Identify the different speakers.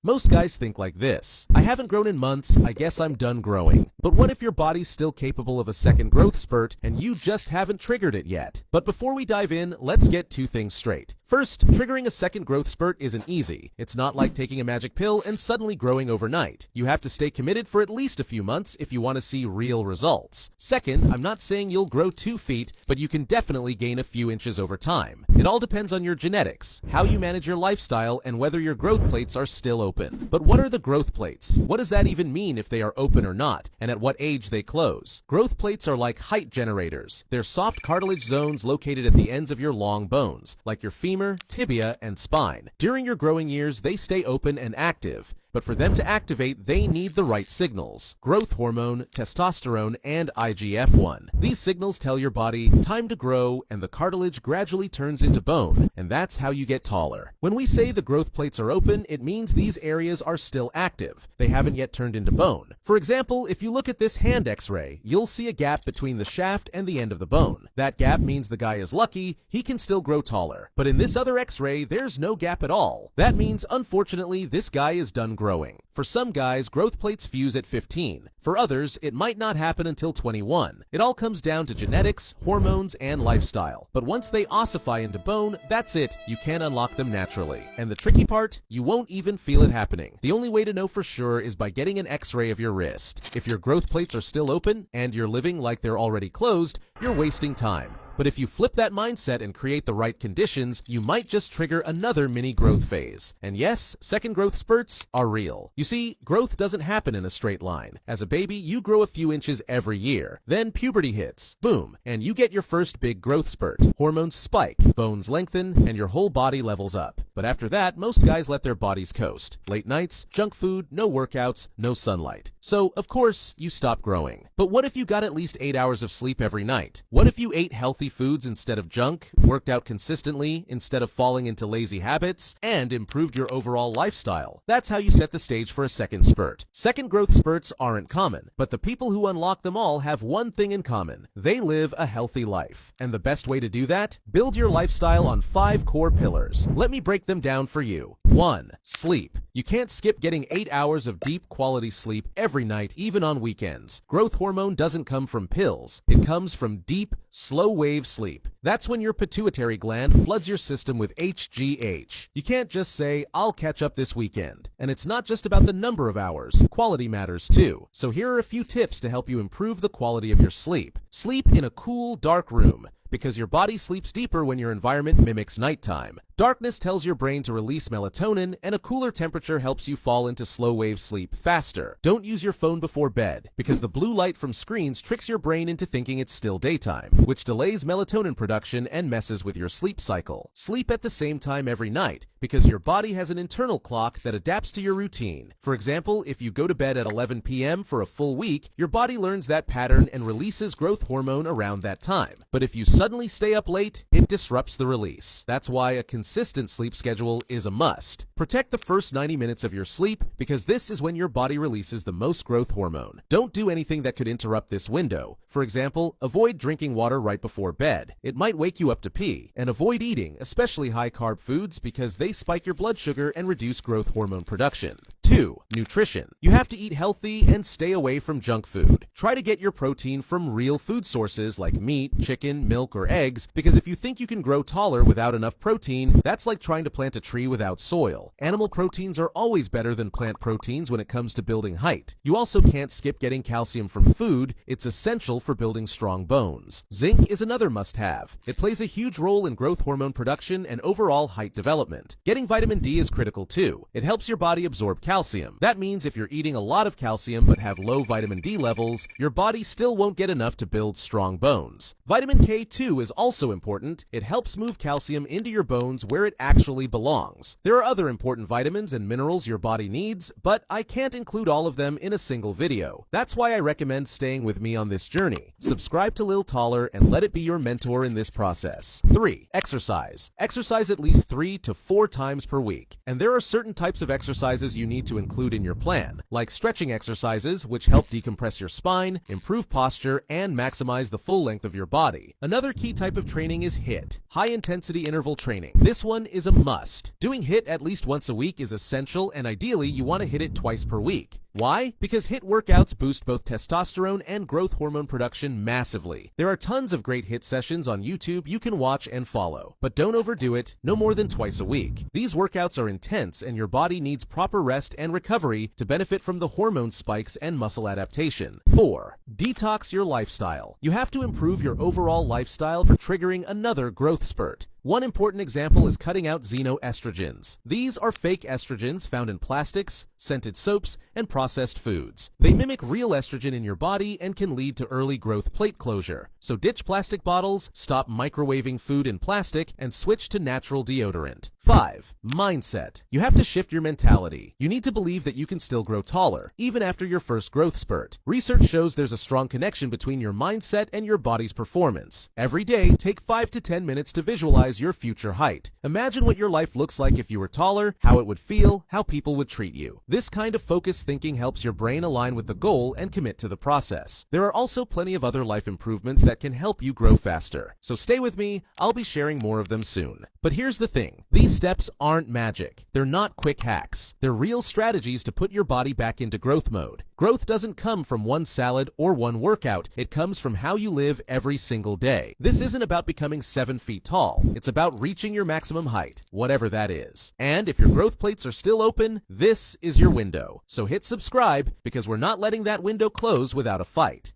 Speaker 1: Most guys think like this: I haven't grown in months, I guess I'm done growing. But what if your body's still capable of a second growth spurt and you just haven't triggered it yet? But before we dive in, let's get two things straight. First, triggering a second growth spurt isn't easy. It's not like taking a magic pill and suddenly growing overnight. You have to stay committed for at least a few months if you want to see real results. Second, I'm not saying you'll grow 2 feet, but you can definitely gain a few inches over time. It all depends on your genetics, how you manage your lifestyle, and whether your growth plates are still open. But what are the growth plates? What does that even mean if they are open or not, and at what age they close? Growth plates are like height generators. They're soft cartilage zones located at the ends of your long bones, like your femur, tibia, and spine. During your growing years, they stay open and active. But for them to activate, they need the right signals: growth hormone, testosterone, and IGF-1. These signals tell your body, time to grow, and the cartilage gradually turns into bone, and that's how you get taller. When we say the growth plates are open, it means these areas are still active. They haven't yet turned into bone. For example, if you look at this hand x-ray, you'll see a gap between the shaft and the end of the bone. That gap means the guy is lucky, he can still grow taller. But in this other x-ray, there's no gap at all. That means, unfortunately, this guy is done growing. For some guys, growth plates fuse at 15. For others, it might not happen until 21. It all comes down to genetics, hormones, and lifestyle. But once they ossify into bone, that's it. You can't unlock them naturally. And the tricky part? You won't even feel it happening. The only way to know for sure is by getting an x-ray of your wrist. If your growth plates are still open, and you're living like they're already closed, you're wasting time. But if you flip that mindset and create the right conditions, you might just trigger another mini growth phase. And yes, second growth spurts are real. You see, growth doesn't happen in a straight line. As a baby, you grow a few inches every year. Then puberty hits, boom, and you get your first big growth spurt. Hormones spike, bones lengthen, and your whole body levels up. But after that, most guys let their bodies coast. Late nights, junk food, no workouts, no sunlight. So, of course, you stop growing. But what if you got at least 8 hours of sleep every night? What if you ate healthy foods instead of junk, worked out consistently instead of falling into lazy habits, and improved your overall lifestyle? That's how you set the stage for a second spurt. Second growth spurts aren't common, but the people who unlock them all have one thing in common: they live a healthy life. And the best way to do that? Build your lifestyle on 5 core pillars. Let me break them down for you. 1. Sleep. You can't skip getting 8 hours of deep quality sleep every night, even on weekends. Growth hormone doesn't come from pills. It comes from deep, slow wave sleep. That's when your pituitary gland floods your system with HGH. You can't just say, I'll catch up this weekend. And it's not just about the number of hours. Quality matters too. So here are a few tips to help you improve the quality of your sleep. Sleep in a cool, dark room, because your body sleeps deeper when your environment mimics nighttime. Darkness tells your brain to release melatonin, and a cooler temperature helps you fall into slow-wave sleep faster. Don't use your phone before bed, because the blue light from screens tricks your brain into thinking it's still daytime, which delays melatonin production and messes with your sleep cycle. Sleep at the same time every night, because your body has an internal clock that adapts to your routine. For example, if you go to bed at 11 p.m. for a full week, your body learns that pattern and releases growth hormone around that time. But if you suddenly stay up late, it disrupts the release. That's why a consistent sleep schedule is a must. Protect the first 90 minutes of your sleep, because this is when your body releases the most growth hormone. Don't do anything that could interrupt this window. For example, avoid drinking water right before bed. It might wake you up to pee. And avoid eating, especially high-carb foods, because they spike your blood sugar and reduce growth hormone production. 2. Nutrition. You have to eat healthy and stay away from junk food. Try to get your protein from real food sources like meat, chicken, milk, or eggs, because if you think you can grow taller without enough protein, that's like trying to plant a tree without soil. Animal proteins are always better than plant proteins when it comes to building height. You also can't skip getting calcium from food. It's essential for building strong bones. Zinc is another must-have. It plays a huge role in growth hormone production and overall height development. Getting vitamin D is critical too. It helps your body absorb calcium. That means if you're eating a lot of calcium but have low vitamin D levels, your body still won't get enough to build strong bones. Vitamin K2 is also important. It helps move calcium into your bones where it actually belongs. There are other important vitamins and minerals your body needs, but I can't include all of them in a single video. That's why I recommend staying with me on this journey. Subscribe to Lil Taller and let it be your mentor in this process. 3. Exercise. Exercise at least 3 to 4 times per week. And there are certain types of exercises you need to include in your plan, like stretching exercises, which help decompress your spine, improve posture, and maximize the full length of your body. Another key type of training is HIIT, high-intensity interval training. This one is a must. Doing HIIT at least once a week is essential, and ideally you want to hit it twice per week. Why? Because HIIT workouts boost both testosterone and growth hormone production massively. There are tons of great HIIT sessions on YouTube you can watch and follow, but don't overdo it, no more than twice a week. These workouts are intense and your body needs proper rest and recovery to benefit from the hormone spikes and muscle adaptation. 4. Detox your lifestyle. You have to improve your overall lifestyle for triggering another growth spurt. One important example is cutting out xenoestrogens. These are fake estrogens found in plastics, scented soaps, and processed foods. They mimic real estrogen in your body and can lead to early growth plate closure. So ditch plastic bottles, stop microwaving food in plastic, and switch to natural deodorant. 5. Mindset. You have to shift your mentality. You need to believe that you can still grow taller, even after your first growth spurt. Research shows there's a strong connection between your mindset and your body's performance. Every day, take 5 to 10 minutes to visualize your future height. Imagine what your life looks like if you were taller, how it would feel, how people would treat you. This kind of focused thinking helps your brain align with the goal and commit to the process. There are also plenty of other life improvements that can help you grow faster. So stay with me, I'll be sharing more of them soon. But here's the thing, these steps aren't magic. They're not quick hacks. They're real strategies to put your body back into growth mode. Growth doesn't come from one salad or one workout. It comes from how you live every single day. This isn't about becoming 7 feet tall. It's about reaching your maximum height, whatever that is. And if your growth plates are still open, this is your window. So hit subscribe because we're not letting that window close without a fight.